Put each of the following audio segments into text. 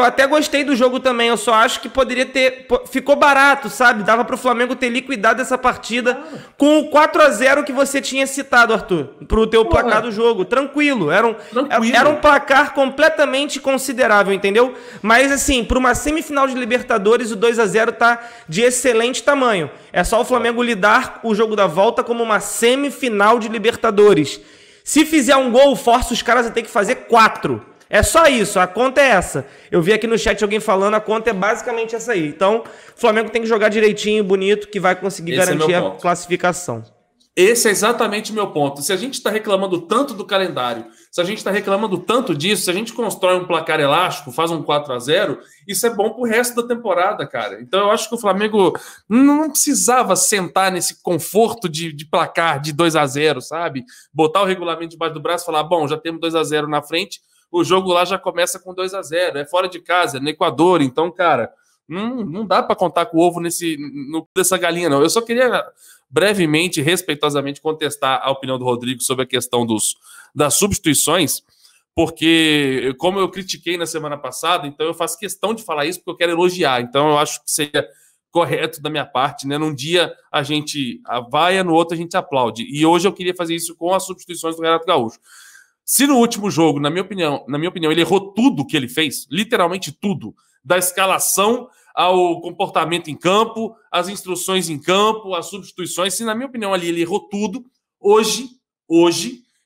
eu até gostei do jogo também, eu só acho que poderia ter... Ficou barato, sabe? Dava pro Flamengo ter liquidado essa partida com o 4-0 que você tinha citado, Arthur, pro teu placar do jogo. Tranquilo, era um placar completamente considerável, entendeu? Mas assim, pra uma semifinal de Libertadores, o 2-0 tá de excelente tamanho. É só o Flamengo lidar o jogo da volta como uma semifinal de Libertadores. Se fizer um gol, força os caras a ter que fazer 4. É só isso, a conta é essa. Eu vi aqui no chat alguém falando, a conta é basicamente essa aí. Então, o Flamengo tem que jogar direitinho, bonito, que vai conseguir garantir a classificação. Esse é exatamente o meu ponto. Se a gente está reclamando tanto do calendário, se a gente está reclamando tanto disso, se a gente constrói um placar elástico, faz um 4-0, isso é bom pro resto da temporada, cara. Então eu acho que o Flamengo não precisava sentar nesse conforto de placar de 2-0, sabe? Botar o regulamento debaixo do braço e falar, bom, já temos 2-0 na frente, o jogo lá já começa com 2-0, é fora de casa, é no Equador, então, cara, não dá para contar com o ovo dessa galinha, não. Eu só queria brevemente, respeitosamente, contestar a opinião do Rodrigo sobre a questão das substituições, porque, como eu critiquei na semana passada, então eu faço questão de falar isso porque eu quero elogiar, então eu acho que seria correto da minha parte, né? Num dia a gente avaia, no outro a gente aplaude, e hoje eu queria fazer isso com as substituições do Renato Gaúcho. Se no último jogo, na minha opinião, ele errou tudo que ele fez, literalmente tudo, da escalação ao comportamento em campo, as instruções em campo, as substituições, se na minha opinião ali ele errou tudo, hoje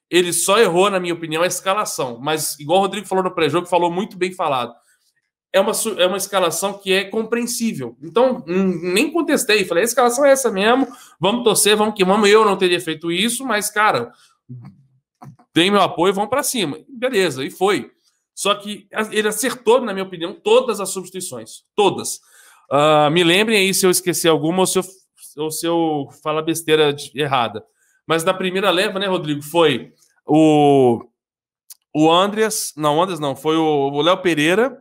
ele só errou, na minha opinião, a escalação, mas igual o Rodrigo falou no pré-jogo, falou muito bem falado, é uma escalação que é compreensível, então nem contestei, falei, a escalação é essa mesmo, vamos torcer, vamos que vamos, eu não teria feito isso, mas cara, dei meu apoio, vamos para cima. Beleza, e foi. Só que ele acertou, na minha opinião, todas as substituições. Todas. Me lembrem aí se eu esqueci alguma ou se eu falar besteira errada. Mas na primeira leva, né, Rodrigo, foi o Andreas... Não, o Andreas não. Foi o Léo Pereira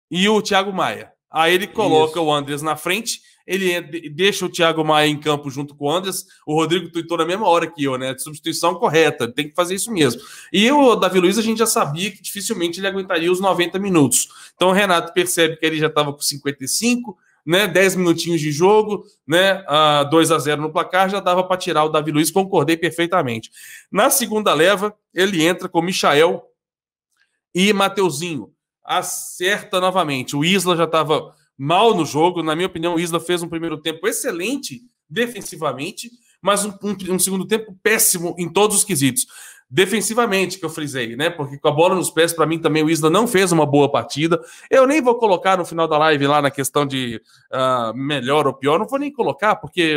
e o Thiago Maia. Aí ele coloca o Andreas na frente... Ele deixa o Thiago Maia em campo junto com o Andreas. O Rodrigo tuitou na mesma hora que eu, né? Substituição correta, tem que fazer isso mesmo. E o Davi Luiz, a gente já sabia que dificilmente ele aguentaria os 90 minutos. Então o Renato percebe que ele já estava com 55, né? 10 minutinhos de jogo, né? 2-0 no placar, já dava para tirar o Davi Luiz, concordei perfeitamente. Na segunda leva, ele entra com Michael e Mateuzinho. Acerta novamente. O Isla já estava mal no jogo, na minha opinião o Isla fez um primeiro tempo excelente defensivamente, mas um segundo tempo péssimo em todos os quesitos. Defensivamente, que eu frisei, né? Porque com a bola nos pés, para mim também o Isla não fez uma boa partida. Eu nem vou colocar no final da live lá na questão de melhor ou pior, não vou nem colocar, porque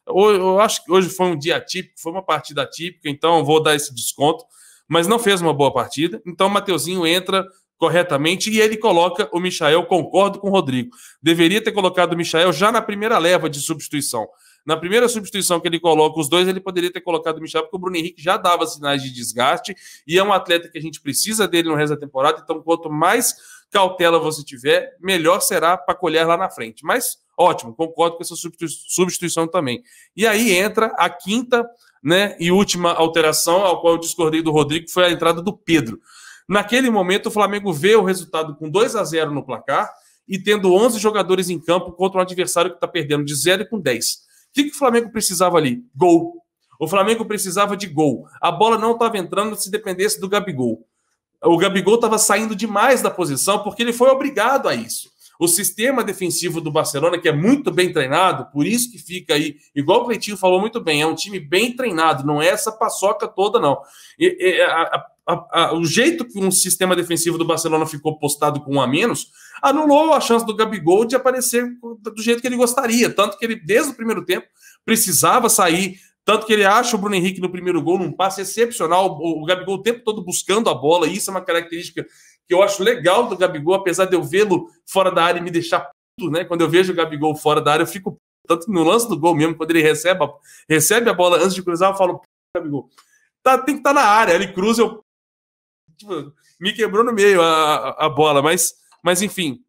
eu acho que hoje foi um dia atípico, foi uma partida atípica, então eu vou dar esse desconto, mas não fez uma boa partida. Então o Mateuzinho entra corretamente, e ele coloca o Michael, concordo com o Rodrigo. Deveria ter colocado o Michael já na primeira leva de substituição. Na primeira substituição que ele coloca os dois, ele poderia ter colocado o Michael, porque o Bruno Henrique já dava sinais de desgaste, e é um atleta que a gente precisa dele no resto da temporada, então quanto mais cautela você tiver, melhor será para colher lá na frente. Mas, ótimo, concordo com essa substituição também. E aí entra a quinta, né, e última alteração, ao qual eu discordei do Rodrigo, que foi a entrada do Pedro. Naquele momento, o Flamengo vê o resultado com 2-0 no placar e tendo 11 jogadores em campo contra um adversário que está perdendo de 0 e com 10. O que o Flamengo precisava ali? Gol. O Flamengo precisava de gol. A bola não estava entrando se dependesse do Gabigol. O Gabigol estava saindo demais da posição porque ele foi obrigado a isso. O sistema defensivo do Barcelona, que é muito bem treinado, por isso que fica aí, igual o Cleitinho falou muito bem, é um time bem treinado, não é essa paçoca toda, não. O jeito que um sistema defensivo do Barcelona ficou postado com 1 a menos, anulou a chance do Gabigol de aparecer do jeito que ele gostaria, tanto que ele, desde o primeiro tempo, precisava sair, tanto que ele acha o Bruno Henrique no primeiro gol, num passe excepcional, o Gabigol o tempo todo buscando a bola, e isso é uma característica que eu acho legal do Gabigol, apesar de eu vê-lo fora da área e me deixar puto, né? Quando eu vejo o Gabigol fora da área, eu fico, tanto que no lance do gol mesmo, quando ele recebe a bola antes de cruzar, eu falo, Gabigol, tem que estar na área, ele cruza, eu me quebrou no meio a bola, mas enfim,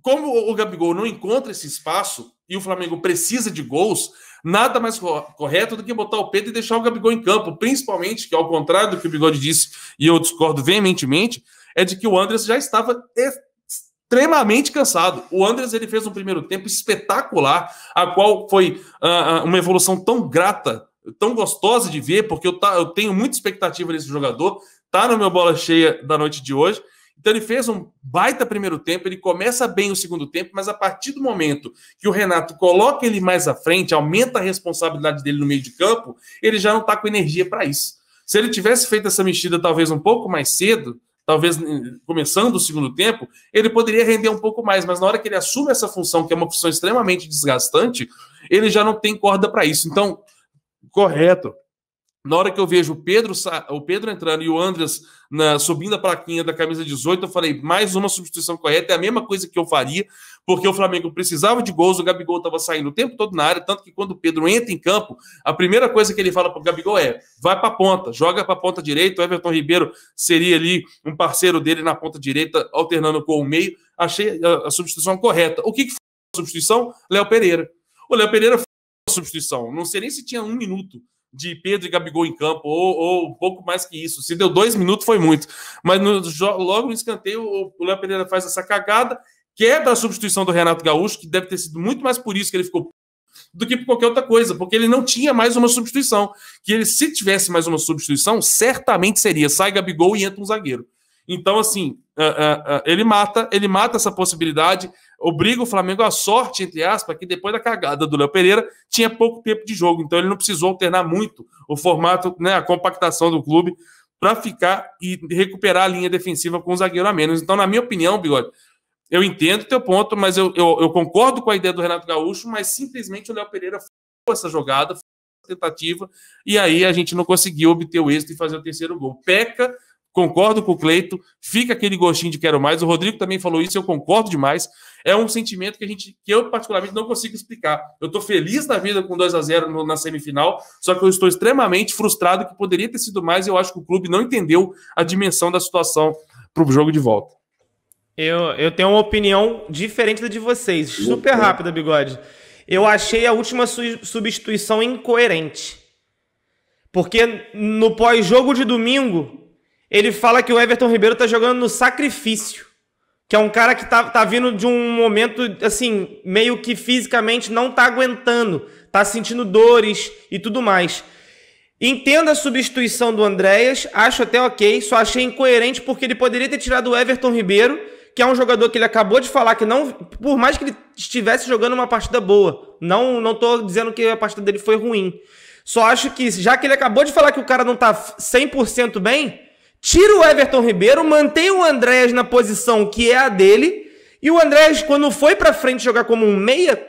como o Gabigol não encontra esse espaço e o Flamengo precisa de gols, nada mais correto do que botar o Pedro e deixar o Gabigol em campo, principalmente, que ao contrário do que o Bigode disse, e eu discordo veementemente, é de que o Andrés já estava extremamente cansado. O Andrés, ele fez um primeiro tempo espetacular, a qual foi uma evolução tão grata, tão gostosa de ver, porque eu tenho muita expectativa nesse jogador, tá no meu bola cheia da noite de hoje. Então ele fez um baita primeiro tempo, ele começa bem o segundo tempo, mas a partir do momento que o Renato coloca ele mais à frente, aumenta a responsabilidade dele no meio de campo, ele já não está com energia para isso. Se ele tivesse feito essa mexida talvez um pouco mais cedo, talvez começando o segundo tempo, ele poderia render um pouco mais, mas na hora que ele assume essa função, que é uma função extremamente desgastante, ele já não tem corda para isso. Então, correto. Na hora que eu vejo o Pedro entrando e o Andrés subindo a plaquinha da camisa 18, eu falei, mais uma substituição correta, é a mesma coisa que eu faria, porque o Flamengo precisava de gols, o Gabigol estava saindo o tempo todo na área, tanto que quando o Pedro entra em campo, a primeira coisa que ele fala para o Gabigol é, vai para a ponta, joga para a ponta direita, o Everton Ribeiro seria ali um parceiro dele na ponta direita, alternando com o meio, achei a substituição correta. O que foi a substituição? Léo Pereira. O Léo Pereira foi a substituição, não sei nem se tinha 1 minuto de Pedro e Gabigol em campo, ou um pouco mais que isso. Se deu 2 minutos, foi muito. Mas logo no escanteio, o Léo Pereira faz essa cagada, quebra a substituição do Renato Gaúcho, que deve ter sido muito mais por isso que ele ficou do que por qualquer outra coisa, porque ele não tinha mais uma substituição. Que ele, se tivesse mais uma substituição, certamente seria sai Gabigol e entra um zagueiro. Então, assim, ele mata essa possibilidade, obriga o Flamengo à sorte, entre aspas, que depois da cagada do Léo Pereira tinha pouco tempo de jogo, então ele não precisou alternar muito o formato, né, a compactação do clube para ficar e recuperar a linha defensiva com o zagueiro a menos. Então, na minha opinião, Bigode, eu entendo o teu ponto, mas eu concordo com a ideia do Renato Gaúcho, mas simplesmente o Léo Pereira foi essa jogada, foi essa tentativa, e aí a gente não conseguiu obter o êxito e fazer o terceiro gol. Peca. Concordo com o Cleito, fica aquele gostinho de quero mais. O Rodrigo também falou isso, eu concordo demais. É um sentimento que eu particularmente não consigo explicar. Eu estou feliz da vida com 2-0 na semifinal, só que eu estou extremamente frustrado que poderia ter sido mais e eu acho que o clube não entendeu a dimensão da situação para o jogo de volta. Eu tenho uma opinião diferente da de vocês, super rápida, Bigode. Eu achei a última substituição incoerente. Porque no pós-jogo de domingo, ele fala que o Everton Ribeiro tá jogando no sacrifício. Que é um cara que tá vindo de um momento, assim, meio que fisicamente não tá aguentando. Tá sentindo dores e tudo mais. Entendo a substituição do Andréas, acho até ok, só achei incoerente porque ele poderia ter tirado o Everton Ribeiro, que é um jogador que ele acabou de falar que não... Por mais que ele estivesse jogando uma partida boa, não tô dizendo que a partida dele foi ruim. Só acho que, já que ele acabou de falar que o cara não tá 100% bem... Tira o Everton Ribeiro, mantém o Andréas na posição que é a dele, e o Andréas, quando foi pra frente jogar como um meia,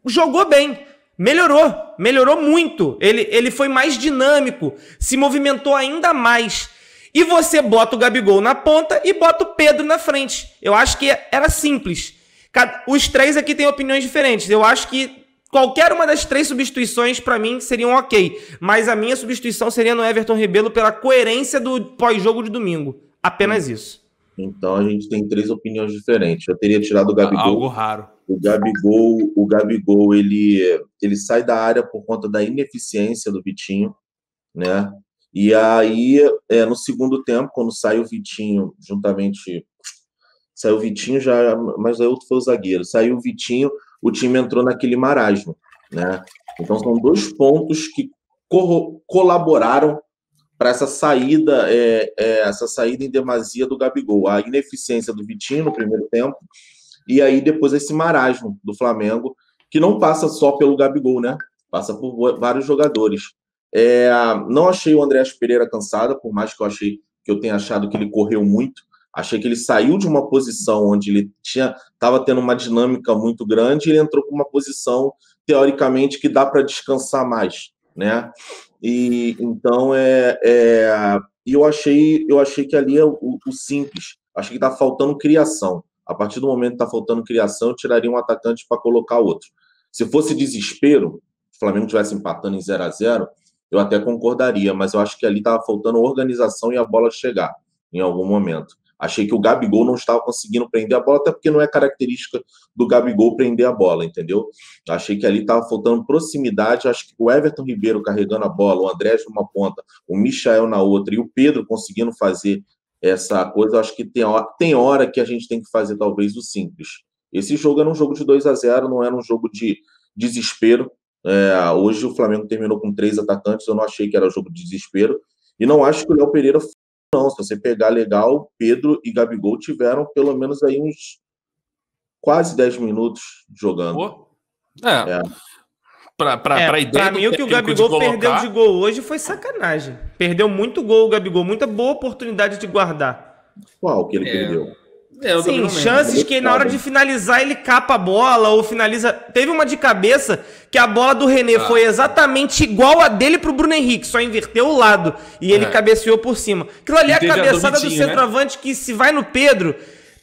jogou bem, melhorou muito. Ele foi mais dinâmico, se movimentou ainda mais. E você bota o Gabigol na ponta e bota o Pedro na frente. Eu acho que era simples. Os três aqui têm opiniões diferentes. Eu acho que qualquer uma das 3 substituições, para mim, seriam ok. Mas a minha substituição seria no Everton Ribeiro pela coerência do pós-jogo de domingo. Apenas isso. Então a gente tem 3 opiniões diferentes. Eu teria tirado o Gabigol. Algo raro. O Gabigol ele sai da área por conta da ineficiência do Vitinho, né? E aí, no segundo tempo, quando sai o Vitinho, saiu o Vitinho já, mas aí outro foi o zagueiro. Saiu o Vitinho, o time entrou naquele marasmo, né? Então são 2 pontos que colaboraram para essa saída em demasia do Gabigol. A ineficiência do Vitinho no primeiro tempo e aí depois esse marasmo do Flamengo, que não passa só pelo Gabigol, né? Passa por vários jogadores. Não achei o Andréas Pereira cansado, por mais que eu tenha achado que ele correu muito. Achei que ele saiu de uma posição onde ele estava tendo uma dinâmica muito grande e ele entrou para uma posição, teoricamente, que dá para descansar mais, né? E então eu achei que ali é o simples. Achei que está faltando criação. A partir do momento que está faltando criação, eu tiraria um atacante para colocar outro. Se fosse desespero, se o Flamengo estivesse empatando em 0-0, eu até concordaria, mas eu acho que ali estava faltando organização e a bola chegar em algum momento. Achei que o Gabigol não estava conseguindo prender a bola, até porque não é característica do Gabigol prender a bola, entendeu? Achei que ali estava faltando proximidade. Acho que o Everton Ribeiro carregando a bola, o Andrés numa ponta, o Michael na outra e o Pedro conseguindo fazer essa coisa. Eu acho que tem hora que a gente tem que fazer talvez o simples. Esse jogo era um jogo de 2-0, não era um jogo de desespero. Hoje o Flamengo terminou com 3 atacantes, eu não achei que era um jogo de desespero. E não acho que o Léo Pereira não. Se você pegar legal, Pedro e Gabigol tiveram pelo menos aí uns quase 10 minutos jogando. Pra mim, o que o Gabigol perdeu de gol hoje foi sacanagem. Perdeu muito gol o Gabigol, muita boa oportunidade de guardar. Qual que ele perdeu? Sim, chances que na hora de finalizar ele capa a bola ou finaliza. Teve uma de cabeça que a bola do René foi exatamente igual a dele pro Bruno Henrique, só inverteu o lado e ele cabeceou por cima. Aquilo ali é a cabeçada do centroavante, né? Que se vai no Pedro,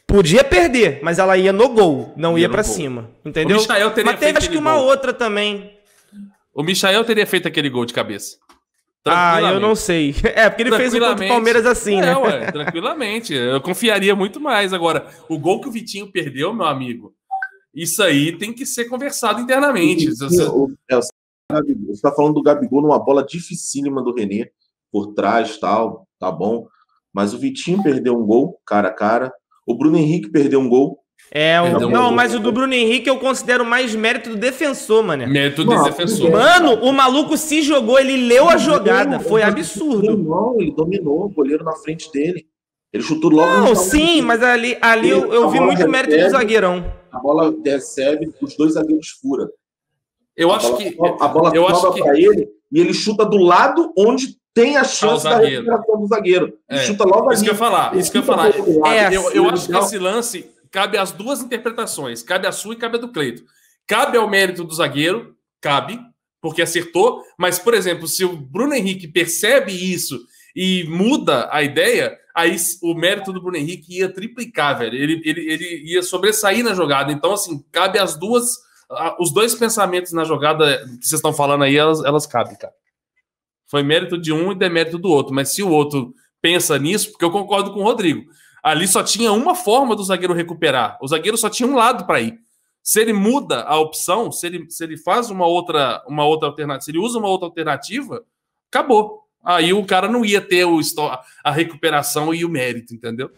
podia perder, mas ela ia no gol, não ia pra cima. Entendeu? Mas teve acho que uma outra também. O Michael teria feito aquele gol de cabeça. Eu não sei. Porque ele fez o gol do Palmeiras assim, né? Tranquilamente. Eu confiaria muito mais. Agora, o gol que o Vitinho perdeu, meu amigo, isso aí tem que ser conversado internamente. Você está falando do Gabigol numa bola dificílima do René, por trás, tal, tá bom. Mas o Vitinho perdeu um gol, cara a cara. O Bruno Henrique perdeu um gol. Mas o do Bruno Henrique eu considero mais mérito do defensor, mano. Mérito do defensor. Mano, o maluco se jogou, ele leu a jogada. Foi absurdo. Ele dominou o goleiro na frente dele. Ele chutou logo. Não, sim, mas ali eu vi muito mérito do zagueirão. A bola recebe, os dois zagueiros furam. A bola sobra pra ele e ele chuta do lado onde tem a chance da recuperação do zagueiro. Ele chuta logo ali. Isso que eu ia falar. Eu acho que esse lance cabe as duas interpretações. Cabe a sua e cabe a do Cleito. Cabe ao mérito do zagueiro, porque acertou. Mas, por exemplo, se o Bruno Henrique percebe isso e muda a ideia, aí o mérito do Bruno Henrique ia triplicar, velho. Ele ia sobressair na jogada. Então, assim, cabe as duas... Os dois pensamentos na jogada que vocês estão falando aí, elas cabem, cara. Foi mérito de um e demérito do outro. Mas se o outro pensa nisso, porque eu concordo com o Rodrigo, ali só tinha uma forma do zagueiro recuperar. O zagueiro só tinha um lado para ir. Se ele muda a opção, se ele faz uma outra alternativa, se ele usa uma outra alternativa, acabou. Aí o cara não ia ter a recuperação e o mérito, entendeu?